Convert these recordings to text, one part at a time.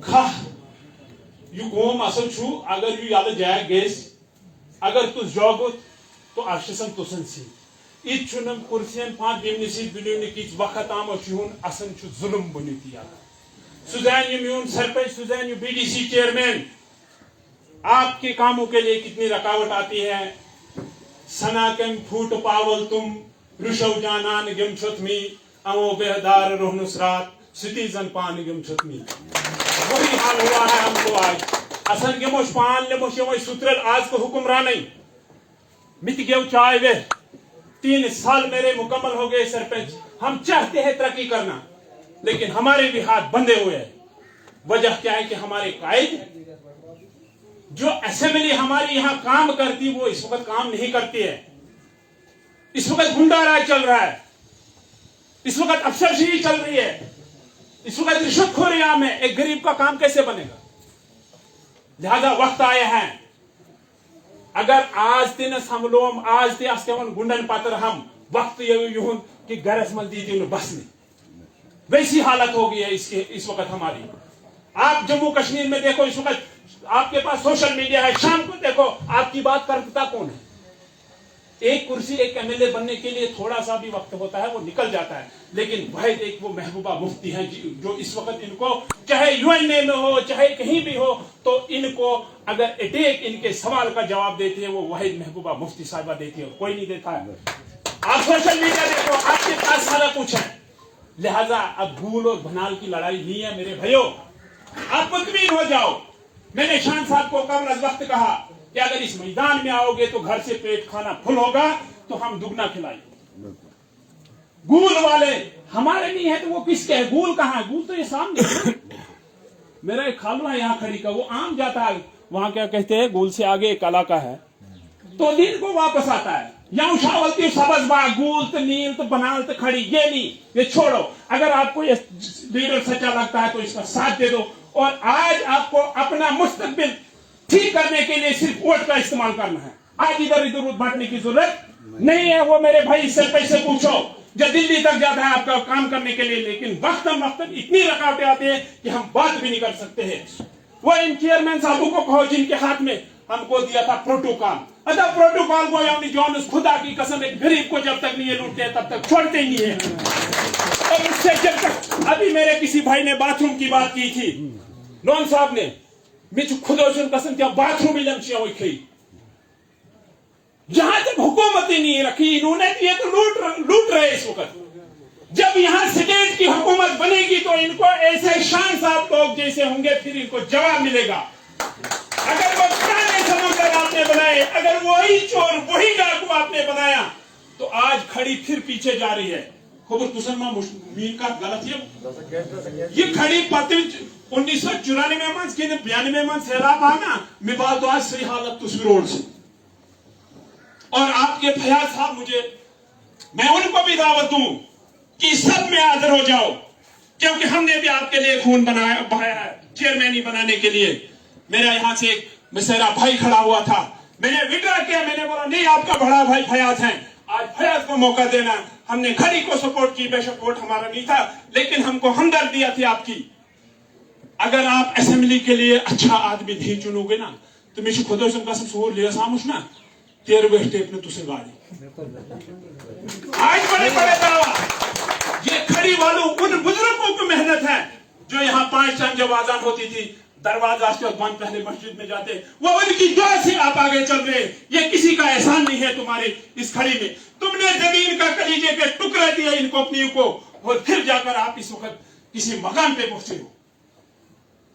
खा यू कौम असल छु अगर यू याद जाए गेस अगर तु जोगुत तो अर्शसन तुसन सी इत छुनम कुर्सियन पांच दिमनिसी दुनिया किच वक्त आम छुन असन छु जुल्म बनित या सुजैन यून सरपंच सुजैन यू बीडीसी चेयरमैन आपके कामों के लिए कितनी रकावट आती है सनाकन फूट पावल तुम ऋषव जानान गिम छुतमी अमो बेहदार रोहनुसरात सिटीजन पान गिम छुतमी वही हाल हुआ है हमको आज असन गिमोश पान लेमोश यमोश सुत्रल आज को हुक्मरान नहीं मित गेव चाय वे 3 साल मेरे मुकम्मल हो गए सरपंच हम चाहते हैं तरक्की करना लेकिन हमारे भी हाथ बंधे हुए हैं वजह क्या है कि हमारे कायद जो असेंबली हमारी यहां काम करती वो इस वक्त काम नहीं करती है इस वक्त गुंडा राज चल रहा है इस वक्त अफसरशाही चल रही है इस वक्त रिश्वतखोरी आम है एक गरीब का काम कैसे बनेगा लिहाजा वक्त आया है अगर आज दिन हम लोग आज ते अस्तेवन गुंडन पात्र हम वक्त यूं कि गरज मल दी थी बस नहीं वैसी हालत हो गई है इस वक्त हमारी आप जम्मू कश्मीर में देखो इस वक्त आपके पास सोशल मीडिया है शाम को देखो आपकी बात करता कौन है एक कुर्सी एक एमएलए बनने के लिए थोड़ा सा भी वक्त होता है वो निकल जाता है लेकिन वह एक वो महबूबा मुफ्ती हैं जो इस वक्त इनको चाहे यूएनए में हो चाहे कहीं भी हो तो इनको अगर अटैक इनके सवाल का जवाब देती है वो वाहिद महबूबा मुफ्ती साहिबा देती है कोई नहीं देता है आप सोशल मीडिया देखो आपके पास सारा कुछ है लिहाजा अब भूल और भनाल की लड़ाई नहीं है मेरे भाइयों आप मुतमीन हो जाओ मैंने शान साहब को कल इस वक्त कहा कि अगर इस मैदान में आओगे तो घर से पेट खाना फुल होगा तो हम दुगना खिलाएंगे गूल वाले हमारे नहीं है तो वो किसके है गूल कहाँ है गूल तो ये सामने है मेरा एक खालू है यहाँ खड़ी का वो आम जाता है वहां क्या कहते हैं गूल से आगे एक इलाका है तो दिन को वापस आता है यहाँ उशावलती सबज बाग गूल तो नील तो बनाल तो खड़ी ये नहीं ये छोड़ो अगर आपको ये लीडर सच्चा लगता है तो इसका साथ दे दो और आज आपको अपना मुस्तकबिल ठीक करने के लिए सिर्फ वोट का इस्तेमाल करना है आज इधर इधर बांटने की जरूरत नहीं है वो मेरे भाई से पैसे पूछो जो दिल्ली तक जाता है आपका काम करने के लिए लेकिन वक्तन इतनी रुकावटें आती है कि हम बात भी नहीं कर सकते हैं वो इन चेयरमैन साहबों को कहो जिनके हाथ में हमको दिया था प्रोटोकॉल अतः प्रोटोकॉल को यानी जॉन खुदा की कसम एक गरीब को जब तक नहीं लूटते तब तक छोड़ते ही नहीं है और इससे जब तक अभी मेरे किसी भाई ने बाथरूम की बात की थी लोन साहब ने मिच खुदोशन कसम क्या बाथरूम ही लमचिया हुई खी जहां तक हुकूमत ही नहीं रखी इन्होंने दिए तो लूट रहे इस वक्त जब यहां स्टेट की हुकूमत बनेगी तो इनको ऐसे शान साहब लोग जैसे होंगे फिर इनको जवाब मिलेगा अगर वो पुराने समंदर आपने बनाए अगर वही चोर वही डाकू आपने बनाया तो आज खड़ी फिर पीछे जा रही है खबर तुसनमा मीन का गलत ये खड़ी पति 1994 में के 92 में सैलाब आना मिबाल तो आज सही हालत तुस रोड से और आपके फयाज साहब मुझे मैं उनको भी दावत दूं कि सब में हाजिर हो जाओ क्योंकि हमने भी आपके लिए खून बहाया है चेयरमैन बनाने के लिए मेरा यहां से एक मिसेरा भाई खड़ा हुआ था मैंने विड्रॉ किया मैंने बोला नहीं आपका बड़ा भाई फयाज है आज फयाज को मौका देना हमने खड़ी को सपोर्ट की बेशक वोट हमारा नहीं था लेकिन हमको हमदर्दियां थी आपकी अगर आप असेंबली के लिए अच्छा आदमी नहीं चुनोगे ना तो मुझे खुद कसम सोर लिया सामुश ना तेरे बैठते अपने तुसे गाड़ी आज बड़े बड़े दावा ये खड़ी वालों उन बुजुर्गों की मेहनत है जो यहाँ 5 टाइम जब आजान होती थी दरवाजा से बंद पहले मस्जिद में जाते वो उनकी दुआ से आप आगे चल रहे ये किसी का एहसान नहीं है तुम्हारे इस खड़ी में तुमने जमीन का कलीजे के टुकड़े दिए इन कंपनियों को और फिर जाकर आप इस वक्त किसी मकान पे पहुंचे हो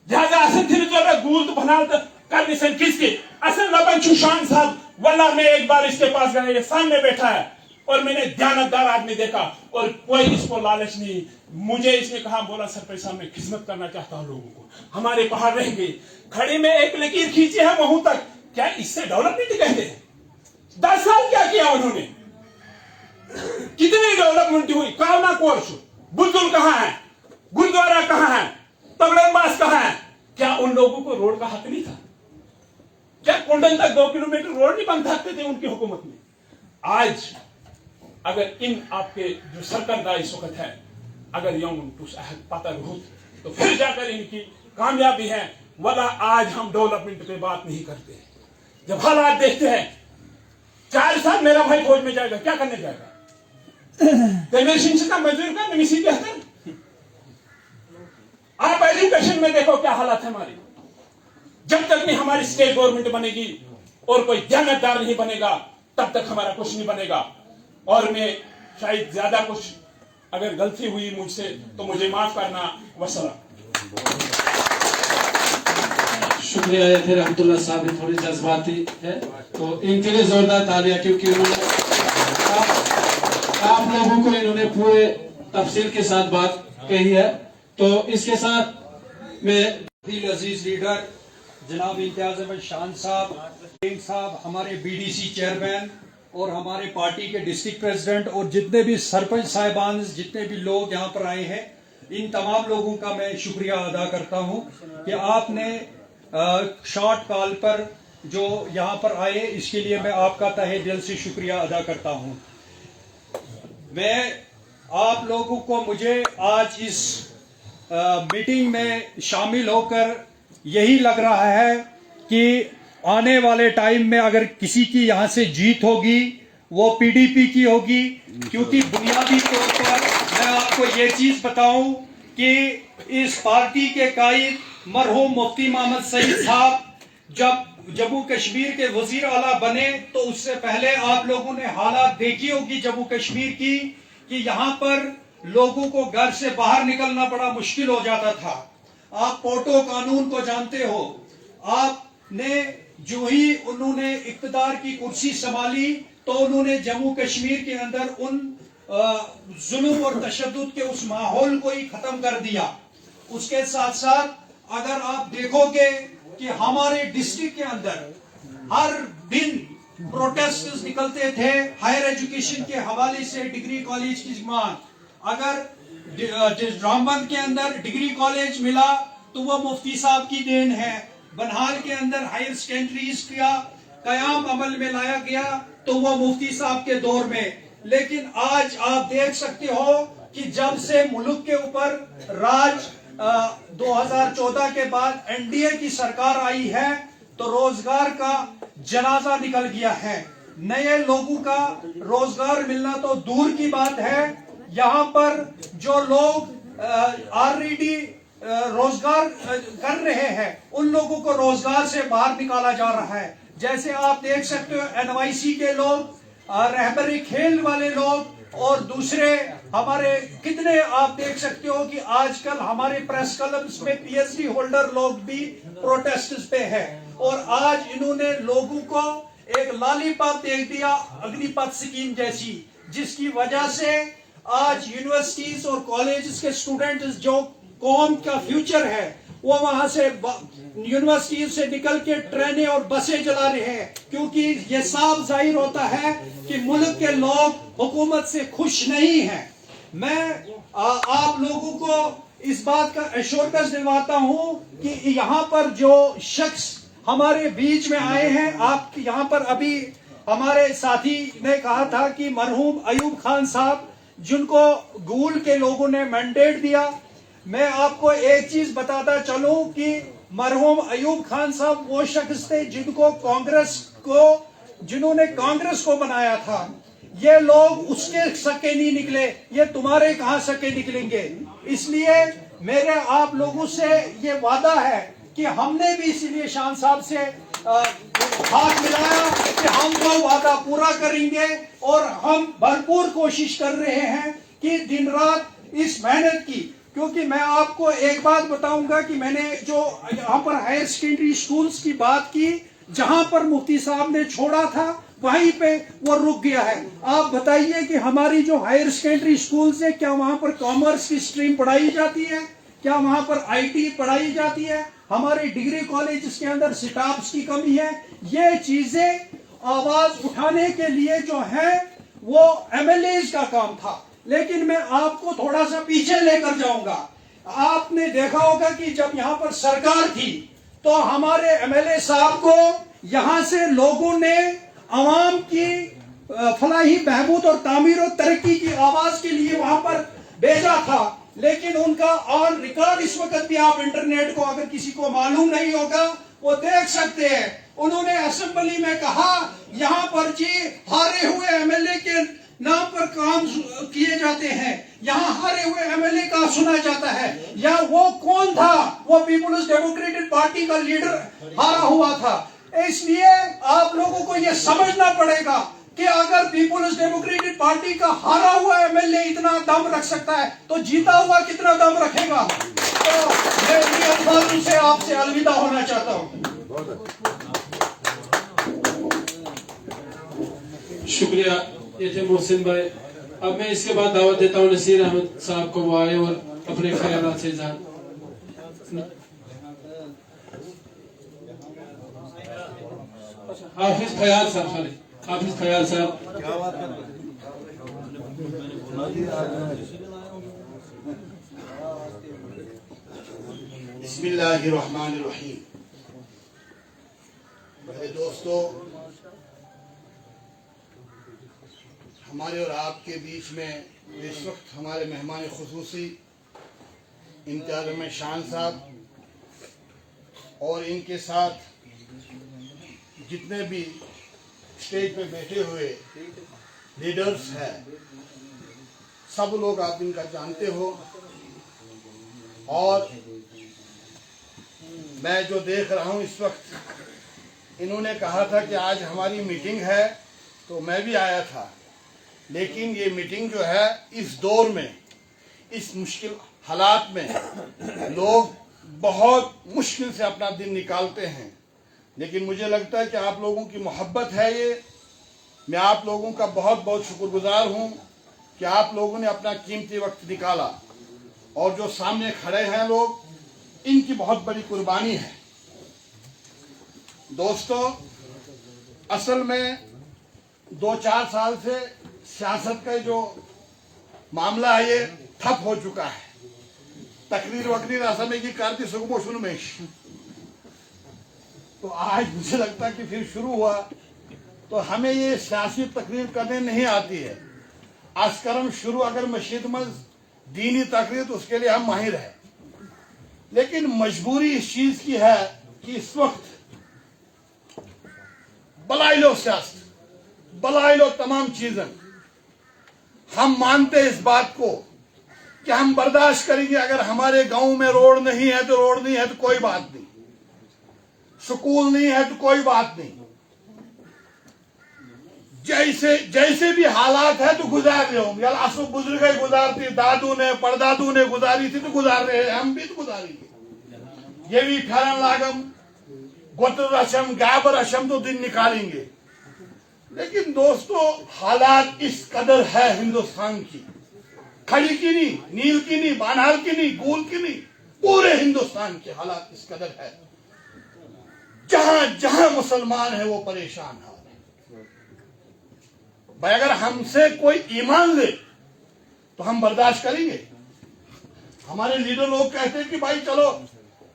लिहाजा असल थी जो गूल तो बना करने से किसके असल लबन सुशांत साहब वल्लाह मैं एक बार इसके पास गया ये सामने बैठा है और मैंने ध्यानदार आदमी देखा और कोई इसको लालच नहीं मुझे इसने कहा बोला सरपंच साहब मैं खिदमत करना चाहता हूं लोगों को हमारे पहाड़ रह गए खड़ी में एक लकीर खींची है वहां तक क्या इससे डेवलपमेंट कहते हैं 10 साल क्या किया उन्होंने कितनी डेवलपमेंट हुई कावना कोर्स बुलबुल कहां है गुरुद्वारा कहां है तगड़नबास कहां है क्या उन लोगों को रोड का हक नहीं था क्या कुंडन तक 2 किलोमीटर रोड नहीं बन सकते थे उनकी हुकूमत में आज अगर इन आपके जो सरकर्दा इस वक्त है अगर यौम तुस अहद पता रूत तो फिर जाकर इनकी कामयाबी है, वरना आज हम डेवलपमेंट पे बात नहीं करते। जब हालात देखते हैं, 4 साल मेरा भाई फौज में जाएगा, क्या करने जाएगा? तेमेर सिंह का मजदूर का नमीसी बेहतर। आप एजुकेशन में देखो क्या हालत है हमारी। जब तक नहीं हमारी स्टेट गवर्नमेंट बनेगी और कोई जानतदार नहीं बनेगा, तब तक हमारा कुछ नहीं बनेगा। और मैं शायद ज्यादा कुछ अगर गलती हुई मुझसे तो मुझे माफ करना। वसलाम। शुक्रिया यासिर रहमतुल्लाह साहब, थोड़ी जज्बाती है तो इनके लिए जोरदार तालियां, क्योंकि उन्होंने आप लोगों को इन्होंने पूरे तफसील के साथ बात कही है। तो इसके साथ मैं अजीज लीडर जनाब इम्तियाज अहमद शान साहब, हमारे बीडीसी चेयरमैन और हमारे पार्टी के डिस्ट्रिक्ट प्रेसिडेंट और जितने भी सरपंच साहिबान, जितने भी लोग यहाँ पर आए हैं, इन तमाम लोगों का मैं शुक्रिया अदा करता हूँ कि आपने शॉर्ट कॉल पर जो यहाँ पर आए, इसके लिए मैं आपका तहे दिल से शुक्रिया अदा करता हूँ। मैं आप लोगों को मुझे आज इस मीटिंग में शामिल होकर यही लग रहा है कि आने वाले टाइम में अगर किसी की यहाँ से जीत होगी वो पीडीपी की होगी, क्योंकि बुनियादी तौर पर मैं आपको ये चीज बताऊं कि इस पार्टी के कायद मरहूम मुफ्ती मोहम्मद सईद साहब जब जम्मू कश्मीर के वजीर आला बने तो उससे पहले आप लोगों ने हालात देखी होगी जम्मू कश्मीर की, कि यहाँ पर लोगों को घर से बाहर निकलना बड़ा मुश्किल हो जाता था। आप पोटो कानून को जानते हो। आपने जो ही उन्होंने इक्तदार की कुर्सी संभाली तो उन्होंने जम्मू कश्मीर के अंदर उन जुल्म और तशद्दुद के उस माहौल को ही खत्म कर दिया। उसके साथ साथ अगर आप देखोगे कि हमारे डिस्ट्रिक्ट के अंदर हर दिन प्रोटेस्ट निकलते थे हायर एजुकेशन के हवाले से, डिग्री कॉलेज की मांग। अगर रामबंद के अंदर डिग्री कॉलेज मिला तो वह मुफ्ती साहब की देन है। बनहाल के अंदर हायर सेकेंडरीज का कयाम अमल में लाया गया तो वह मुफ्ती साहब के दौर में। लेकिन आज आप देख सकते हो कि जब से मुल्क के ऊपर राज 2014 के बाद एनडीए की सरकार आई है तो रोजगार का जनाजा निकल गया है। नए लोगों का रोजगार मिलना तो दूर की बात है, यहाँ पर जो लोग ऑलरेडी रोजगार कर रहे हैं उन लोगों को रोजगार से बाहर निकाला जा रहा है। जैसे आप देख सकते हो एनवाईसी के लोग, रहबरी खेल वाले लोग और दूसरे हमारे कितने आप देख सकते हो कि आजकल हमारे प्रेस क्लब्स में पीएचडी होल्डर लोग भी प्रोटेस्ट पे है। और आज इन्होंने लोगों को एक लॉलीपॉप दे दिया अग्निपथ स्कीम जैसी, जिसकी वजह से आज यूनिवर्सिटीज और कॉलेजेस के स्टूडेंट्स जो कौम का फ्यूचर है वो वहां से यूनिवर्सिटी से निकल के ट्रेनें और बसें चला रहे हैं, क्योंकि ये साफ जाहिर होता है कि मुल्क के लोग हुकूमत से खुश नहीं हैं। मैं आप लोगों को इस बात का एश्योरेंस दिलवाता हूं कि यहाँ पर जो शख्स हमारे बीच में आए हैं, आप यहाँ पर अभी हमारे साथी ने कहा था कि मरहूम अयूब खान साहब जिनको गूल के लोगों ने मैंडेट दिया, मैं आपको एक चीज बताता चलूं कि मरहूम अयूब खान साहब वो शख्स थे जिन्होंने कांग्रेस को बनाया था। ये लोग उसके सके नहीं निकले, ये तुम्हारे कहां सके निकलेंगे। इसलिए मेरे आप लोगों से ये वादा है कि हमने भी इसीलिए शान साहब से हाथ मिलाया कि हम वो वादा पूरा करेंगे और हम भरपूर कोशिश कर रहे हैं कि दिन रात इस मेहनत की। क्योंकि मैं आपको एक बात बताऊंगा कि मैंने जो यहाँ पर हायर सेकेंडरी स्कूल्स की बात की, जहां पर मुफ्ती साहब ने छोड़ा था वहीं पे वो रुक गया है। आप बताइए कि हमारी जो हायर सेकेंडरी स्कूल्स है, क्या वहां पर कॉमर्स की स्ट्रीम पढ़ाई जाती है? क्या वहां पर आईटी पढ़ाई जाती है? हमारे डिग्री कॉलेज के अंदर स्टाफ्स की कमी है। ये चीजें आवाज उठाने के लिए जो है वो एमएलएज का काम था। लेकिन मैं आपको थोड़ा सा पीछे लेकर जाऊंगा। आपने देखा होगा कि जब यहाँ पर सरकार थी तो हमारे एमएलए साहब को यहाँ से लोगों ने अवाम की फलाही बहबूद और तामीर और तरक्की की आवाज के लिए वहां पर भेजा था। लेकिन उनका ऑन रिकॉर्ड इस वक्त भी आप इंटरनेट को अगर किसी को मालूम नहीं होगा वो देख सकते हैं। उन्होंने असेंबली में कहा यहाँ पर जी हारे हुए एमएलए के नाम पर काम किए जाते हैं, यहाँ हारे हुए एमएलए का सुना जाता है। या वो कौन था? वो पीपुल्स डेमोक्रेटिक पार्टी का लीडर हारा हुआ था। इसलिए आप लोगों को यह समझना पड़ेगा कि अगर पीपुल्स डेमोक्रेटिक पार्टी का हारा हुआ एमएलए इतना दम रख सकता है तो जीता हुआ कितना दम रखेगा। तो मैं इन्हीं अल्फाजों से आपसे अलविदा होना चाहता हूँ। शुक्रिया ये थे मोहसिन भाई। अब मैं इसके बाद दावत देता हूँ नसीर अहमद साहब को, वो आए और अपने ख्यालात से इजहार। हाफिज ख्याल साहब, सॉरी हाफिज ख्याल साहब। बिस्मिल्लाहिर्रहमानिर्रहीम। मेरे दोस्तों, हमारे और आपके बीच में इस वक्त हमारे मेहमान खुसूसी इम्तियाज अहमद शान साहब और इनके साथ जितने भी स्टेज पे बैठे हुए लीडर्स हैं, सब लोग आप इनका जानते हो। और मैं जो देख रहा हूँ इस वक्त, इन्होंने कहा था कि आज हमारी मीटिंग है तो मैं भी आया था, लेकिन ये मीटिंग जो है इस दौर में, इस मुश्किल हालात में लोग बहुत मुश्किल से अपना दिन निकालते हैं, लेकिन मुझे लगता है कि आप लोगों की मोहब्बत है ये। मैं आप लोगों का बहुत बहुत शुक्रगुजार हूँ कि आप लोगों ने अपना कीमती वक्त निकाला, और जो सामने खड़े हैं लोग, इनकी बहुत बड़ी कुर्बानी है। दोस्तों, असल में 2-4 साल से सियासत का जो मामला है ये ठप हो चुका है। तकरीर वकरीर असम की कारती सुगमो शुनुमेश, तो आज मुझे लगता है कि फिर शुरू हुआ। तो हमें ये सियासी तकरीर करने नहीं आती है। अस्करम शुरू अगर मशीद में दीनी तकरीर तो उसके लिए हम माहिर हैं, लेकिन मजबूरी इस चीज की है कि इस वक्त बलाई लो सियासत, बलाई लो तमाम चीजें, हम मानते हैं इस बात को कि हम बर्दाश्त करेंगे। अगर हमारे गांव में रोड नहीं है तो रोड नहीं है तो कोई बात नहीं, स्कूल नहीं है तो कोई बात नहीं, जैसे जैसे भी हालात है तो गुजार रहे होंगे। असु बुजुर्ग गुजारती, दादू ने परदादू ने गुजारी थी तो गुजार रहे हैं, हम भी तो गुजारेंगे। ये भी फैरन लागम गोतर अशम गाबर अशम तो दिन निकालेंगे। लेकिन दोस्तों, हालात इस कदर है हिंदुस्तान की, खड़ी की नहीं, नील की नहीं, बानहाल की नहीं, गूल की नहीं, पूरे हिंदुस्तान के हालात इस कदर है, जहां जहां मुसलमान है वो परेशान है। भाई, अगर हमसे कोई ईमान ले तो हम बर्दाश्त करेंगे। हमारे लीडर लोग कहते हैं कि भाई चलो,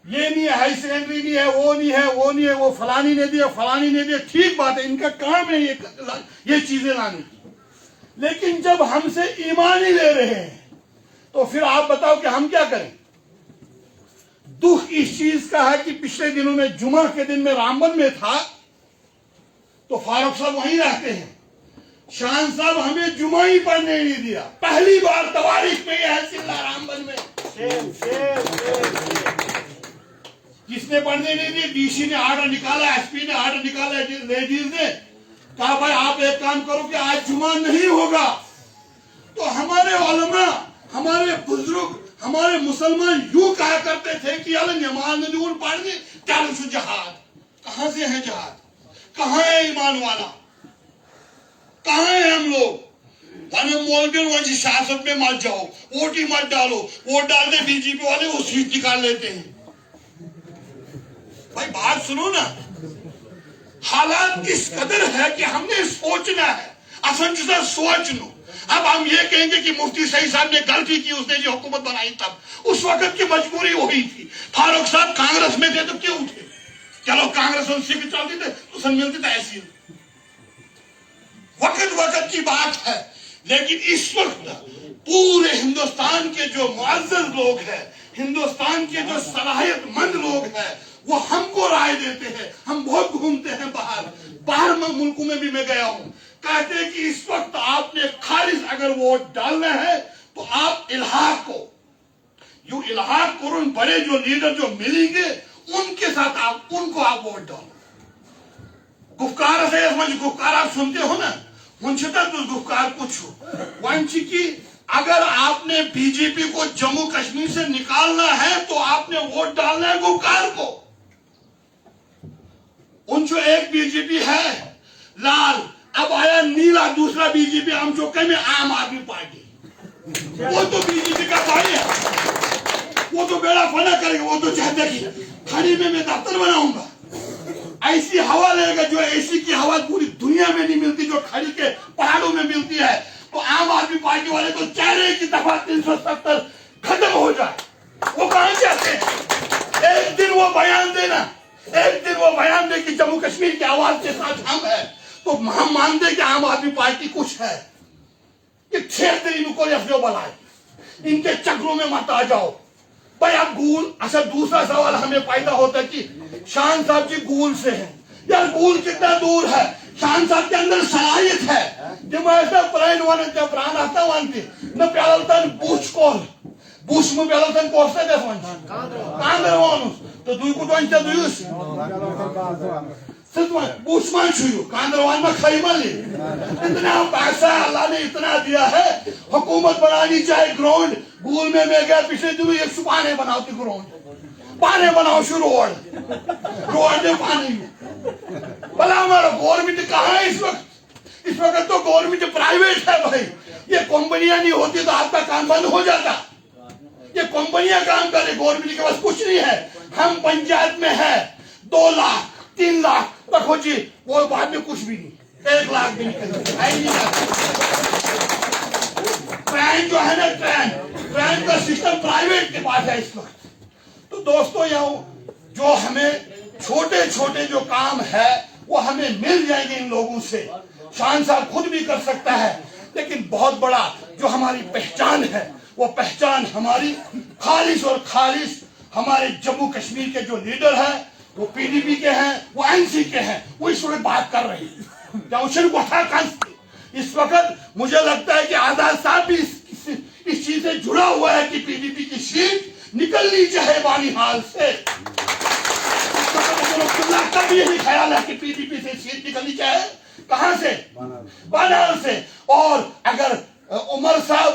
ये नहीं है, हाई सेकेंडरी नहीं है, वो नहीं है, वो नहीं है, वो फलानी ने दिया, फलानी ने दिया। ठीक बात है, इनका काम है ये चीजें लाने की। लेकिन जब हमसे ईमान ही ले रहे हैं तो फिर आप बताओ कि हम क्या करें। दुख इस चीज का है कि पिछले दिनों में जुमा के दिन में रामबन में था तो फारूक साहब वहीं रहते हैं, शान साहब हमें जुमा ही पढ़ने नहीं दिया। पहली बार तवारीख में यह है सिल्ला रामबन में किसने पढ़ने नहीं दिया? डीसी ने आर्डर निकाला, एसपी ने आर्डर निकाला, लेडीज ने कहा भाई आप एक काम करो कि आज जुमा नहीं होगा। तो हमारे उलमा, हमारे बुजुर्ग, हमारे मुसलमान यूं कहा करते थे कि नमाज नहीं पढ़नी क्या जहाद। कहां से है जहाद? कहां है ईमान वाला? कहां है हम लोग? मौलवी सियासत में मत जाओ, वोट ही मत डालो, वोट डालते बीजेपी वाले वो सीट निकाल लेते हैं। भाई बात सुनो ना, हालात किस कदर है कि हमने सोचना है, असन सोच लो। अब हम ये कहेंगे कि मुफ्ती सईद साहब ने गलती की, उसने जो हुकूमत बनाई तब उस वक्त की मजबूरी वही थी। फारूक साहब कांग्रेस में थे तो क्यों थे? चलो कांग्रेस उनसे भी चलती थे तो सन मिलती तहसील, वक्त वक्त की बात है। लेकिन इस वक्त पूरे हिंदुस्तान के जो मुअज़्ज़ज़ लोग हैं, हिंदुस्तान के जो सलाहियतमंद लोग हैं, वो हमको राय देते हैं। हम बहुत घूमते हैं बाहर मुल्कों में भी मैं गया हूं, कहते हैं कि इस वक्त आपने खालिस अगर वोट डालना है तो आप इल्हाक को करून बड़े जो लीडर जो मिलेंगे उनके साथ उनको आप वोट डालो। गुफ्कार से गुफ्कार आप सुनते हो ना, गुफ्कार कुछ वन की अगर आपने बीजेपी को जम्मू कश्मीर से निकालना है तो आपने वोट डालना है गुफ्कार को। उन जो एक बीजेपी है लाल, अब आया नीला दूसरा बीजेपी हम जो कहें आम आदमी पार्टी, वो तो बीजेपी का भाई है, वो तो बेड़ा फना करेगा। वो तो चाहता है कि खड़ी में मैं दफ्तर बनाऊंगा, ऐसी हवा लेगा जो ऐसी की हवा पूरी दुनिया में नहीं मिलती, जो खड़ी के पहाड़ों में मिलती है। तो आम आदमी पार्टी वाले तो चाह रहे कि दफा 370 खत्म हो जाए। वो कहां चाहते हैं? एक दिन वो बयान दे कि जम्मू कश्मीर की आवाज के साथ हम है, तो हम मानते कि आम आदमी पार्टी कुछ है। ये 6 दिन इनको जो बनाए, इनके चक्रों में मत आ जाओ भाई। आप गूल, अच्छा दूसरा सवाल हमें पैदा होता है कि शान साहब जी गूल से हैं। यार गूल कितना दूर है? शान साहब के अंदर सलाहियत है। प्राण आता मानती न प्यालतन बुश में प्यालतन कोर्से दे कांदरवानुस तो दुई को तो दुयुस बुशमान छुयु कांदरवान में खैमली। इतना पैसा अल्लाह ने इतना दिया है, हुकूमत बनानी चाहे ग्राउंड गूल में मैं गया पिछले दिनों, एक सुपाने बनाती ग्राउंड, पाने बनाओ शुरू रोड में पानी में। भला हमारा गवर्नमेंट कहाँ है इस वक्त? इस वक्त तो गवर्नमेंट प्राइवेट है भाई। ये कंपनियां नहीं होती तो आपका काम बंद हो जाता। ये कंपनियां काम करे, गवर्नमेंट के पास कुछ नहीं है। हम पंचायत में है 2 लाख 3 लाख रखो जी, वो बाद में कुछ भी नहीं, 1 लाख भी नहीं। ट्रेन जो है ना, ट्रेन का सिस्टम प्राइवेट के पास है इस वक्त। तो दोस्तों यहाँ जो हमें छोटे छोटे जो काम है वो हमें मिल जाएंगे इन लोगों से। शान साहब खुद भी कर सकता है, लेकिन बहुत बड़ा जो हमारी पहचान है वो पहचान हमारी खालिस और खालिस हमारे जम्मू कश्मीर के जो लीडर है वो पीडीपी के हैं, वो एनसी के हैं, वो इस वक्त बात कर रहे हैं। इस वक्त मुझे लगता है कि आजाद साहब भी इस चीज से जुड़ा हुआ है कि पीडीपी की सीट निकलनी चाहे बानीहाल से। का भी यही ख्याल है कि पीडीपी से सीट निकलनी चाहे, कहां से? बानीहाल से। और अगर उमर साहब